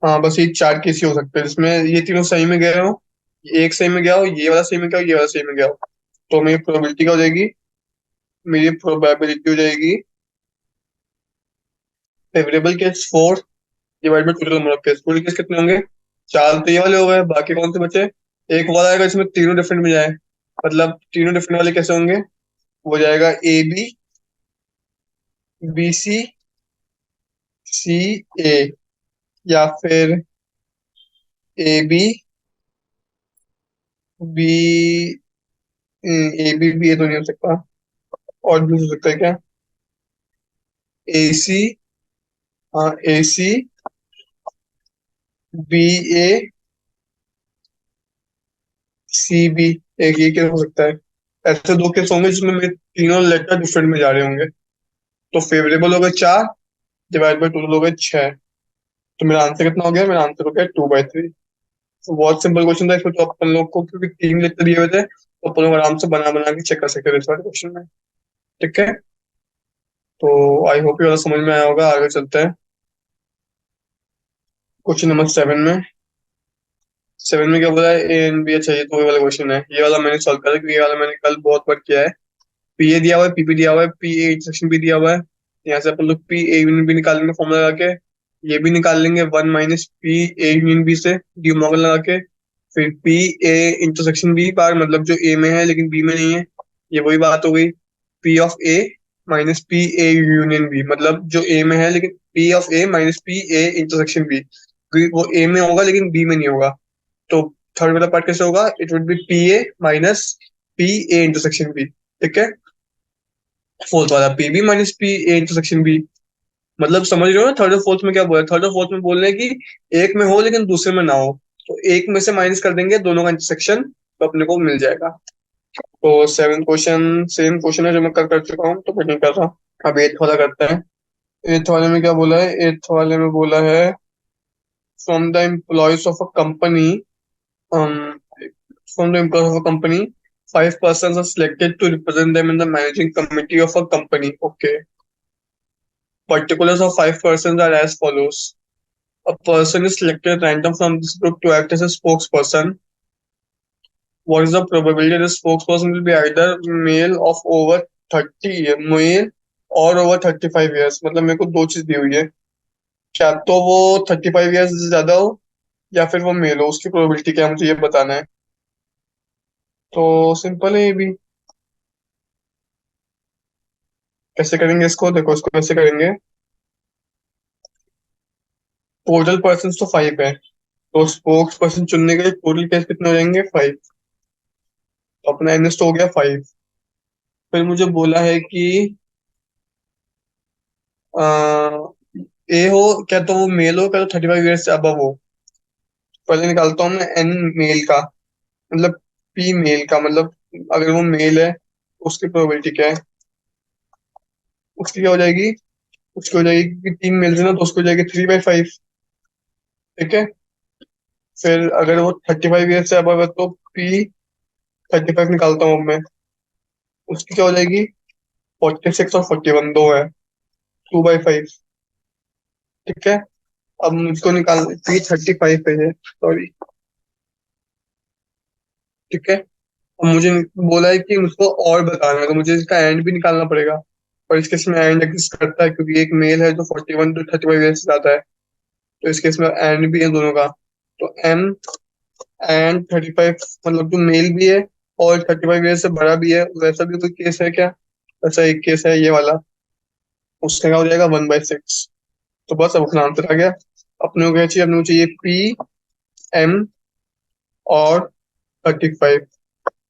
हाँ, बस ये 4 केस ही हो सकते हैं जिसमें ये तीनों सही में गए हो, एक सही में गया हो, ये वाला सही में गया हो, ये वाला सही में गया हो। तो मेरी प्रोबेबिलिटी क्या हो जाएगी? मेरी प्रोबेबिलिटी हो जाएगी favourable case 4 divide by total number of case. Total case कितने होंगे? 4 तो ये वाले हो गए, बाकी कौन से बचे? एक वाला आएगा इसमें तीनों डिफरेंट में जाए, मतलब तीनों डिफरेंट वाले कैसे होंगे? वो जाएगा ए B, B C, C A, या फिर A B, B, A B B A तो नहीं हो सकता। और भी हो सकता है क्या? ए सी, हाँ ए सी, बी ए, सी बी, एक ये क्या हो सकता है? ऐसे दो केस होंगे जिसमें मेरे तीनों लेटर डिफरेंट में जा रहे होंगे। तो फेवरेबल हो गए 4 डिवाइड बाई टोटल हो गए 6। तो मेरा आंसर कितना हो गया? मेरा आंसर हो गया 2/3। तो बहुत सिंपल क्वेश्चन था इसमें, तो अपन लोग को क्योंकि 3 लेक्चर दिए हुए थे तो अपन लोग आराम से बना बना के चेक कर सकते थे इस वाले क्वेश्चन में। ठीक है, तो आई होप ये वाला समझ में आया होगा। आगे चलते हैं क्वेश्चन नंबर 7 में। 7 में क्या बोला है, ए एंड बी। अच्छा, ये तो वही वाला क्वेश्चन है, ये वाला मैंने सॉल्व करा क्योंकि ये वाला मैंने कल बहुत बार किया है। पी ए दिया हुआ है, पी दिया हुआ है, पी ए इंटरसेक्शन भी दिया हुआ है। यहाँ से अपन लोग पी ए यूनियन बी निकालेंगे फॉर्मूला लगा के। ये भी निकाल लेंगे 1 - पी ए यूनियन बी से डी मॉर्गन लगा के। फिर P A intersection B bar, मतलब जो ए में है लेकिन बी में नहीं है, ये वही बात हो गई। P of A minus P A union B, मतलब जो ए में है लेकिन P of A minus P A intersection B, वो ए में होगा लेकिन बी में नहीं होगा। तो थर्ड वाला पार्ट कैसे होगा, it would be P A minus P A intersection B. ठीक है, फोर्थ वाला P B minus P A intersection B. मतलब समझ रहे हो ना, थर्ड और फोर्थ में क्या बोला, थर्ड और फोर्थ में बोल रहे हैं कि एक में हो लेकिन दूसरे में ना हो, तो एक में से माइनस कर देंगे दोनों का इंटरसेक्शन, तो अपने को मिल जाएगा। तो 7 क्वेश्चन सेम क्वेश्चन है जो मैं कल कर चुका हूँ, तो मैं नहीं कर रहा। अब 8th वाला करते हैं। 8th वाले में क्या बोला है, 8th वाले में बोला है from the employees of a company, um, from the employees of a company, 5 persons are selected to represent them in the managing committee of a company. Okay. Particulars of 5 persons are as follows. A person is selected at random from this group to act as a spokesperson. What is the probability this spokesperson will be either male of over 30 years, male और over 35 years? मतलब मेरे को दो चीज दी हुई है, क्या तो वो 35 years से ज्यादा हो या फिर वो मेल हो, उसकी प्रोबेबिलिटी क्या है मुझे ये बताना है। तो सिंपल है ये भी। कैसे करेंगे इसको, देखो इसको कैसे करेंगे। टोटल पर्सन तो 5 है, तो स्पोक्स पर्सन चुनने के लिए टोटल केस कितने हो जाएंगे, 5। तो अपना एनएस तो हो गया 5। फिर मुझे बोला है कि ए हो, क्या तो वो मेल हो, क्या तो 35 years से अब हो। पहले निकालता हूँ मैं एन मेल का, मतलब पी मेल का, मतलब अगर वो मेल है उसकी प्रोबेबिलिटी क्या है, उसकी क्या हो जाएगी, उसकी हो जाएगी कि 3 मेल है ना, तो उसकी हो जाएगी 3/5। ठीक है, फिर अगर वो 35 years से अब है तो पी 35 निकालता हूँ अब मैं, उसकी क्या हो जाएगी, 46 और 41 दो है, 2/5। ठीक है, अब मुझको निकाल, पी 35 पे है, सॉरी। ठीक है, अब मुझे बोला है कि मुझको और बताना है, तो मुझे इसका एंड भी निकालना पड़ेगा। और इस केस में एंड एग्जिस्ट करता है क्योंकि एक मेल है जो 41 to 35 years से ज्यादा है, तो इस केस में एंड भी है दोनों का। तो एम एंड 35, मतलब जो मेल भी है और 35 years से बड़ा भी है, वैसा भी कोई केस है क्या, ऐसा एक केस है ये वाला, उसका क्या हो जाएगा 1/6। तो बस अब अपना आंसर आ गया। अपने को क्या चाहिए, अपने को चाहिए पी एम और 35,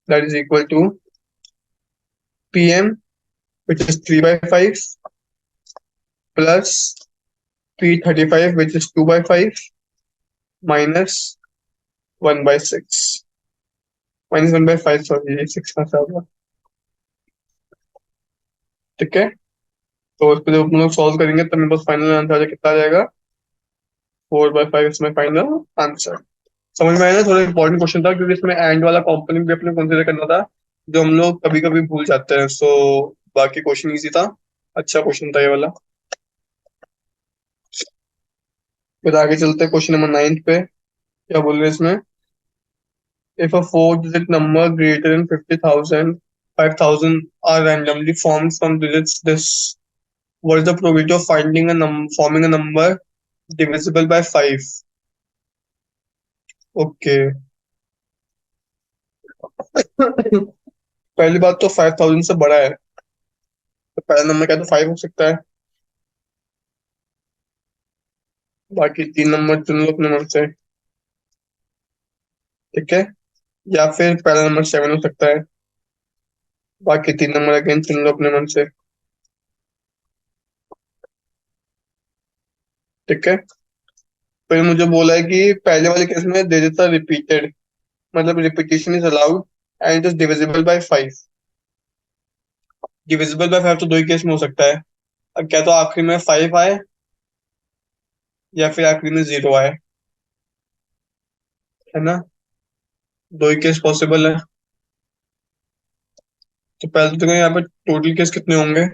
that is equal to P M which is 3/5 plus P35 which is 2/5 minus 1/6, -1/5, sorry 6 का सा होगा। ठीक है, तो इसको जब हम लोग सॉल्व करेंगे तब मेरे पास फाइनल आंसर आ जाए, कितना आ जाएगा, 4/5 इसमें फाइनल आंसर। समझ में आया ना, थोड़ा इंपॉर्टेंट क्वेश्चन था क्योंकि इसमें एंड वाला कॉम्पोनेंट भी अपने कंसिडर करना था, जो हम लोग कभी कभी भूल जाते हैं। सो बाकी क्वेश्चन इजी था, अच्छा क्वेश्चन था ये वाला। फिर आगे चलते हैं क्वेश्चन नंबर 9 पे। क्या बोल रहे हैं इसमें, if a four-digit number greater than 50,000, 5,000 are randomly formed from digits this, what is the probability of finding a forming a number divisible by 5? Okay. पहली बात तो 5,000 से बड़ा है, तो पहला नंबर क्या, तो 5 हो सकता है। बाकी 3 नंबर चुन लो अपने मन से। ठीक है, या फिर पहला नंबर 7 हो सकता है। बाकी 3 नंबर अगेन चुन लो अपने मन से। ठीक है, फिर मुझे बोला है कि पहले वाले केस में दे देता रिपीटेड, मतलब repetition is allowed and it is divisible by 5। Divisible by 5 तो दो ही केस में हो सकता है, अब क्या तो आखिरी में 5 आए या फिर आखिरी में 0 आए। है ना? दो ही केस पॉसिबल है। तो पहले तो देखो यहाँ पे टोटल केस कितने होंगे।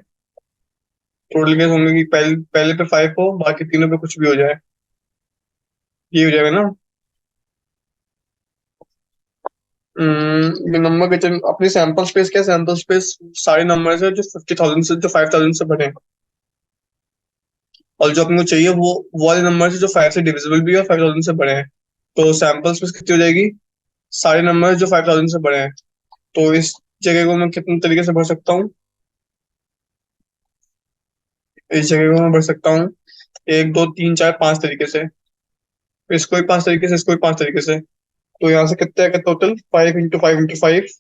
टोटल केस होंगे कि पहले पहले पे 5 हो, बाकी तीनों पे कुछ भी हो जाए। ये हो जाएगा ना। ये नंबर कितने अपनी सैंपल स्पेस क्या, सैंपल स्पेस सारे नंबर है जो 50,000 से जो 5,000 से बने हैं। और जो अपने को चाहिए वो वाले नंबर है जो 5 से डिविजिबल भी है और 5,000 से बड़े हैं। तो सैंपल स्पेस कितनी हो जाएगी? सारे नंबर जो 5,000 से बड़े हैं। तो इस जगह को मैं कितने तरीके से भर सकता हूँ? इस जगह को मैं भर सकता हूँ एक दो तीन चार पांच तरीके से। इसको भी पांच तरीके से, इसको भी पांच तरीके से। तो यहाँ से कितने आएगा टोटल? 5 × 5 × 5।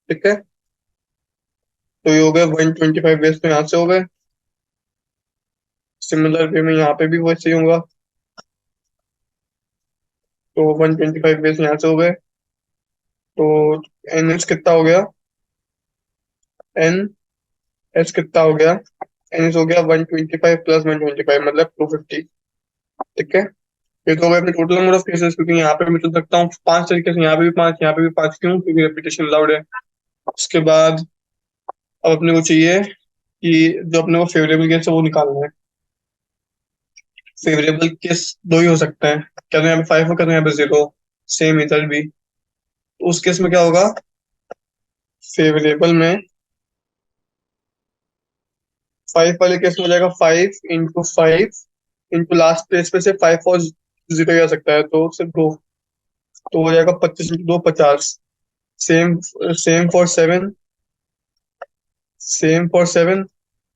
ठीक है। तो ये हो गए 125 वेज, तो यहाँ से हो गए। सिमिलर वे में यहाँ पे भी वैसे ही होगा। तो 125 वेज यहाँ से हो गए। तो एन एच कितना हो गया? एन एच कितना हो गया? एन एच हो गया 125 प्लस 125 मतलब 250। ठीक है। ये तो हो गया अपने टोटल नंबर ऑफ केसेस, क्योंकि यहाँ पे मैं चल सकता हूँ पांच तरीके से, यहाँ पे भी पांच, यहाँ पे भी पांच, क्यों? क्योंकि रेपिटेशन अलाउड है। उसके बाद अब अपने को चाहिए कि जो अपने को फेवरेबल केस है वो निकालना है। फेवरेबल केस दो ही हो सकते हैं, क्या तो यहाँ पे 5 हो, क्या तो यहाँ पे 0। सेम इधर भी। तो उस केस में क्या होगा? फेवरेबल में 5 वाले केस में हो जाएगा 5 × 5 इंटू लास्ट प्लेस पे से 5 और 0 आ सकता है, तो सिर्फ दो। तो हो जाएगा 25 × 2 50। Same same for 7। Same for 7।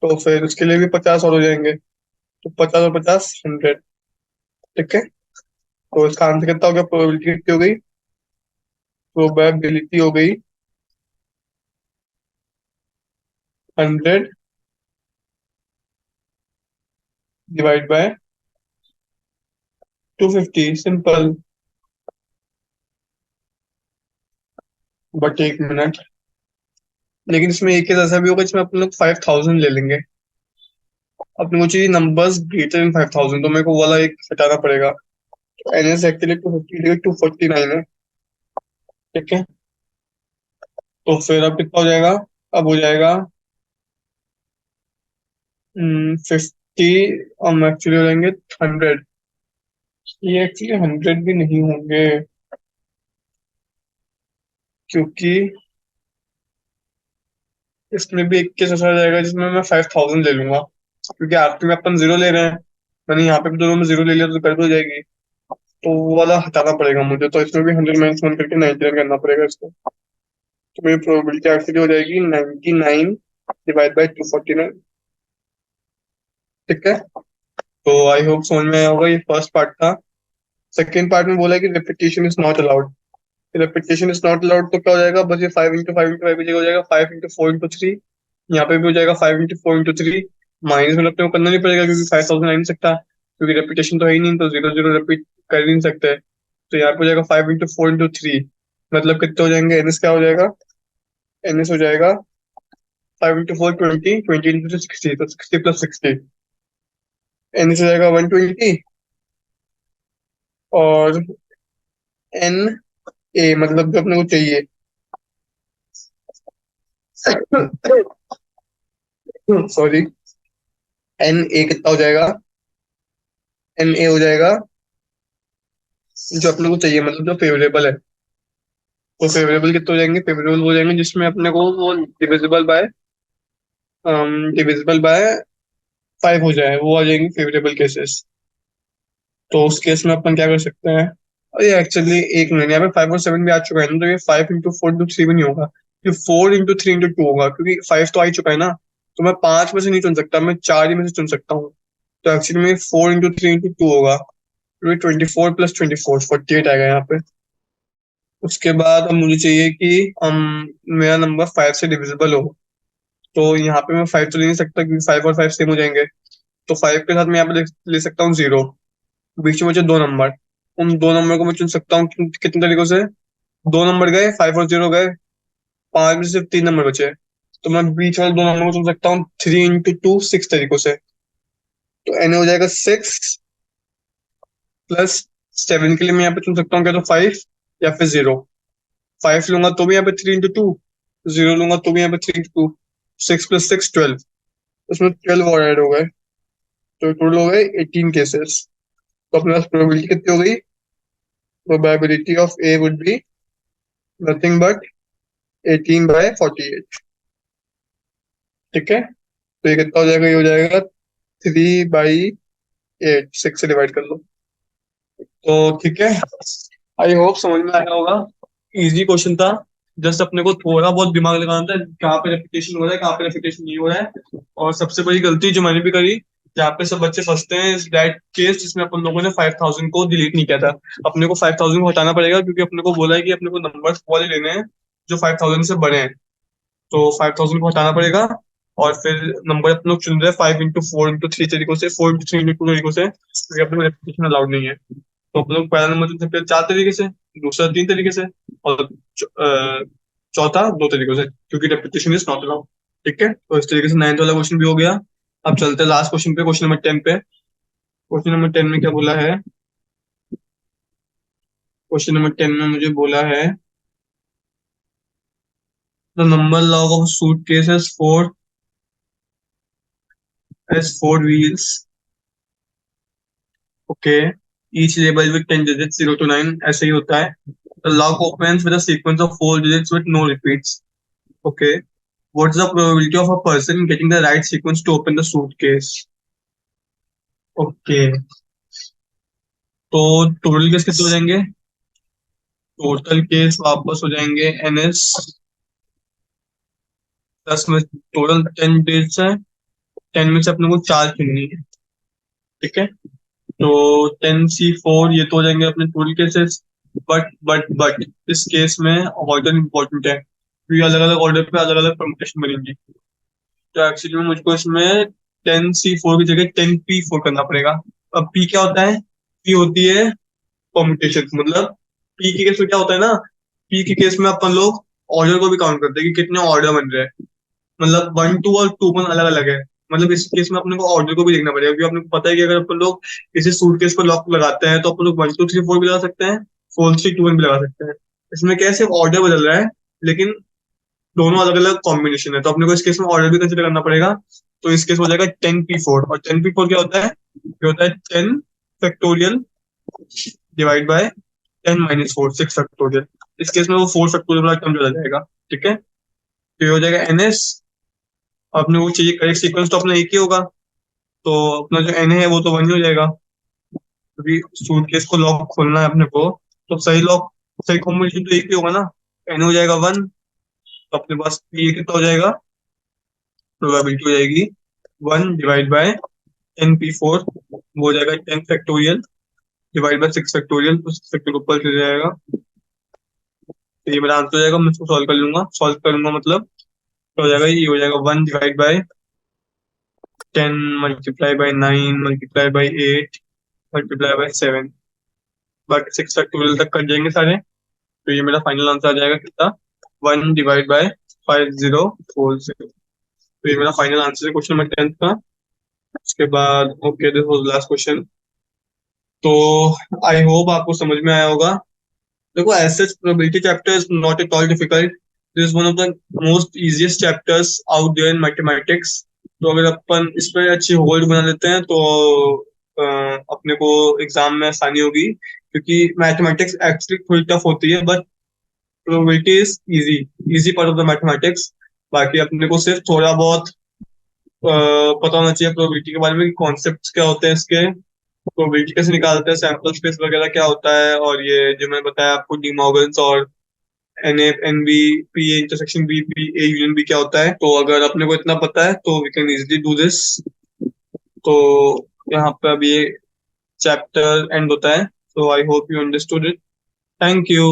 तो फिर उसके लिए भी 50 और हो जाएंगे। तो 50 और 50 100। ठीक है। तो इसका आंसर कितना हो गया? प्रोबेबिलिटी कितनी हो गई? प्रोबेबिलिटी हो गई 100 डिवाइड बाय 250। सिंपल। बट एक मिनट, लेकिन इसमें एक केस ऐसा भी होगा जिसमें अपन लोग 5,000 ले लेंगे। अपने को चाहिए नंबर्स ग्रेटर देन 5,000, तो मेरे को वाला एक हटाना पड़ेगा। एन एस एक्चुअली 250 249 है। ठीक है। तो फिर अब कितना हो जाएगा? अब हो जाएगा 50। हम एक्चुअली हो जाएंगे 100। ये एक्चुअली 100 भी नहीं होंगे, क्योंकि इसमें भी एक केस ऐसा आ जाएगा जिसमें मैं 5,000 ले लूंगा, क्योंकि आखिर में अपन 0 ले रहे हैं। मैंने यहाँ पे भी दोनों में 0 ले लिया तो गड़बड़ हो जाएगी। तो वो वाला हटाना पड़ेगा मुझे, तो इसमें भी 100 - 1 करके 99 करना पड़ेगा इसको। तो मेरी प्रोबेबिलिटी एक्चुअली हो जाएगी 99 डिवाइड बाय 249। ठीक है। तो आई होप समझ में आया होगा, ये फर्स्ट पार्ट था। सेकेंड पार्ट में बोला है कि repetition is not allowed. Repetition is not allowed तो क्या हो जाएगा? बस ये 5 × 5 × 5 की जगह हो जाएगा 5 × 4 × 3। यहाँ पे भी हो जाएगा 5 × 4 × 3। माइनस में अपने को करना नहीं पड़ेगा, क्योंकि 5,000 आ नहीं सकता, क्योंकि रेपिटेशन तो है ही नहीं, तो 0 0 रिपीट कर ही नहीं सकते। तो यहाँ पे हो जाएगा 5 × 4 × 3। मतलब कितने हो जाएंगे? एनएस क्या हो जाएगा? एनएस हो जाएगा 5 × 4 20, 20 × 60, तो 60 + 60। एनएस हो जाएगा 120। और एन ए मतलब जो अपने को चाहिए सॉरी, एन ए कितना हो जाएगा? एन ए हो जाएगा जो अपने को चाहिए, मतलब जो फेवरेबल है। तो फेवरेबल कितने हो जाएंगे? फेवरेबल हो जाएंगे जिसमें अपने को वो डिविजिबल बाय 5 हो जाए, वो आ जाएंगे फेवरेबल केसेस। तो उस केस में अपन क्या कर सकते हैं? अरे एक्चुअली एक मिनट, यहाँ पे 5 और 7 भी आ चुका है ना, तो ये 5 × 4 × 3 भी नहीं होगा। ये 4 × 3 × 2 होगा, क्योंकि 5 तो आ ही चुका है ना। तो मैं पांच में से नहीं चुन सकता, मैं चार ही में से चुन सकता हूँ। तो एक्चुअली में 4 × 3 × 2 होगा। 24 + 24 48 आएगा यहाँ पे। उसके बाद अब मुझे चाहिए कि हम मेरा नंबर 5 से डिविजिबल हो। तो यहाँ पे मैं 5 तो ले नहीं सकता, क्योंकि 5 और 5 सेम हो जाएंगे। तो 5 के साथ मैं यहाँ पे ले सकता हूँ 0। बीच में मुझे दो नंबर, उन दो नंबर को मैं चुन सकता हूँ कितने तरीकों से? दो नंबर गए, 5 और 0 गए, पांच में से सिर्फ तीन नंबर बचे। तो मैं बीच वाले दो नंबर को चुन सकता हूँ 3 × 2 6 तरीकों से। तो एन हो जाएगा 6 प्लस 7 के लिए मैं यहाँ पे चुन सकता हूँ क्या, तो 5 या फिर 0। 5 लूंगा तो भी यहाँ पे 3 into 2, 0 लूंगा तो भी यहाँ पे 3 into 2, 6 + 6 12, उसमें 12 और ऐड हो गए, तो टोटल हो गए 18 केसेस। तो अपने पास प्रोबेबिलिटी कितनी हो गई, probability of A would be nothing but 18/48। ठीक है, तो ये कितना हो जाएगा, ये हो जाएगा 3/8, 6 से डिवाइड कर लो। तो ठीक है, आई होप समझ में आया होगा। इजी क्वेश्चन था, जस्ट अपने को थोड़ा बहुत दिमाग लगाना था कहाँ पे रेपिटेशन हो रहा है, कहाँ पे रेपिटेशन नहीं हो रहा है। और सबसे बड़ी गलती जो मैंने भी करी, जहाँ पे सब बच्चे फंसते हैं, इस दैट केस जिसमें अपन लोगों ने 5000 को डिलीट नहीं किया था। अपने को 5000 को हटाना पड़ेगा, क्योंकि अपने को बोला है कि अपने को नंबर्स वाले लेने हैं जो 5000 से बड़े हैं। तो 5000 को हटाना पड़ेगा, और फिर नंबर अपने लोग चुन रहे हैं 5 into 4 into 3 तरीकों से, 4 into 3 into 2 तरीकों से, क्योंकि अपने को रेपिटेशन अलाउड नहीं है। तो अपन लोग पहला नंबर चुन सकते हैं 4 तरीके से, दूसरा 3 तरीके से, और चौथा 2 तरीकों से, क्योंकि रेपिटेशन इज नॉट अलाउड। ठीक है, तो इस तरीके से 9th वाला क्वेश्चन भी हो गया। अब चलते हैं लास्ट क्वेश्चन पे, क्वेश्चन नंबर 10 पे। क्वेश्चन नंबर 10 में क्या बोला है, क्वेश्चन नंबर 10 में मुझे बोला है the number log of suitcase has four wheels. Okay, each label with 10 digits 0 to 9, ऐसे ही होता है। The lock opens with a sequence of 4 digits with no repeats. Okay, what's the probability of a person getting the right sequence to open the suitcase? Okay, तो total case कितने हो जाएंगे, total case वापस हो जाएंगे NS 10 में, total 10 digits है, 10 में से अपने को 4 चुननी है। ठीक है, तो 10C4 ये तो हो जाएंगे अपने टोटल केसेस। बट इस केस में ऑर्डर इंपॉर्टेंट है, क्योंकि अलग अलग ऑर्डर पे अलग अलग परमुटेशन बनेंगी। तो एक्चुअली में मुझको इसमें 10C4 की जगह 10P4 करना पड़ेगा। अब P क्या होता है, P होती है परमुटेशन, मतलब P के केस में क्या होता है ना, P के केस में अपन लोग ऑर्डर को भी काउंट करते हैं कि कितने ऑर्डर बन रहे हैं, मतलब 1 2 और 2 1 अलग अलग है। मतलब इस केस में अपने को ऑर्डर को भी देखना पड़ेगा, क्योंकि अपने को पता है कि अगर अपन लोग किसी सूटकेस पर लॉक लगाते हैं तो अपन लोग 1 2 3 4 भी लगा सकते हैं, 4 3 2 1 भी लगा सकते हैं। इसमें क्या है, सिर्फ ऑर्डर बदल रहा है, लेकिन दोनों अलग अलग कॉम्बिनेशन है, तो अपने को इस केस में ऑर्डर भी कंसिडर करना पड़ेगा। तो इस केस में हो जाएगा 10P4, और 10P4 क्या होता है, ये होता है 10 फैक्टोरियल डिवाइड बाय 10 - 4 6 फैक्टोरियल। इस केस में वो 4 फैक्टोरियल वाला टर्म चला जाएगा। ठीक है, तो ये हो जाएगा NS। अपने को चाहिए करेक्ट सीक्वेंस, तो अपना एक ही होगा, तो अपना जो N है वो तो 1 ही हो जाएगा, क्योंकि सूटकेस को लॉक खोलना है अपने को, तो सही लॉक, सही कॉम्बिनेशन तो एक ही होगा ना। N हो जाएगा 1, तो अपने पास P कितना हो जाएगा, प्रोबेबिलिटी हो जाएगी 1/10P4, वो हो जाएगा 10 फैक्टोरियल डिवाइड बाय 6 फैक्टोरियल, तो 6 फैक्टोरियल ऊपर चले जाएगा। तो ये मेरा आंसर हो जाएगा, मैं इसको सॉल्व कर लूंगा, सॉल्व करूंगा मतलब, तो हो जाएगा, ये हो जाएगा 1/10 multiply by 9 multiply by 8 multiply by 7, बाकी 6 फैक्टोरियल तक कर जाएंगे सारे। तो ये मेरा फाइनल आंसर आ जाएगा कितना, 1/5040। तो ये मेरा फाइनल आंसर है क्वेश्चन नंबर 10 का। उसके बाद okay, this was last question. तो आई होप आपको समझ में आया होगा। देखो, as such probability chapter is not at all difficult. This is one of the most easiest chapters out there in mathematics. तो अगर अपन इस पर अच्छी होल्ड बना लेते हैं तो अपने को एग्जाम में आसानी होगी, क्योंकि मैथमेटिक्स एक्चुअली थोड़ी टफ होती है, but probability is easy, easy part of the mathematics. बाकी अपने को सिर्फ थोड़ा बहुत पता होना चाहिए प्रोबेबिलिटी के बारे में, कॉन्सेप्ट्स क्या होते हैं इसके, प्रोबेबिलिटी कैसे निकालते हैं, सैंपल स्पेस वगैरह क्या होता है, और ये जो मैं बताया आपको डी मॉर्गन्स और NA NB PA intersection B P A union B क्या होता है। तो अगर अपने को इतना पता है तो we can easily do this. तो यहाँ पे अभी ये चैप्टर एंड होता है। तो I hope you understood it. Thank you.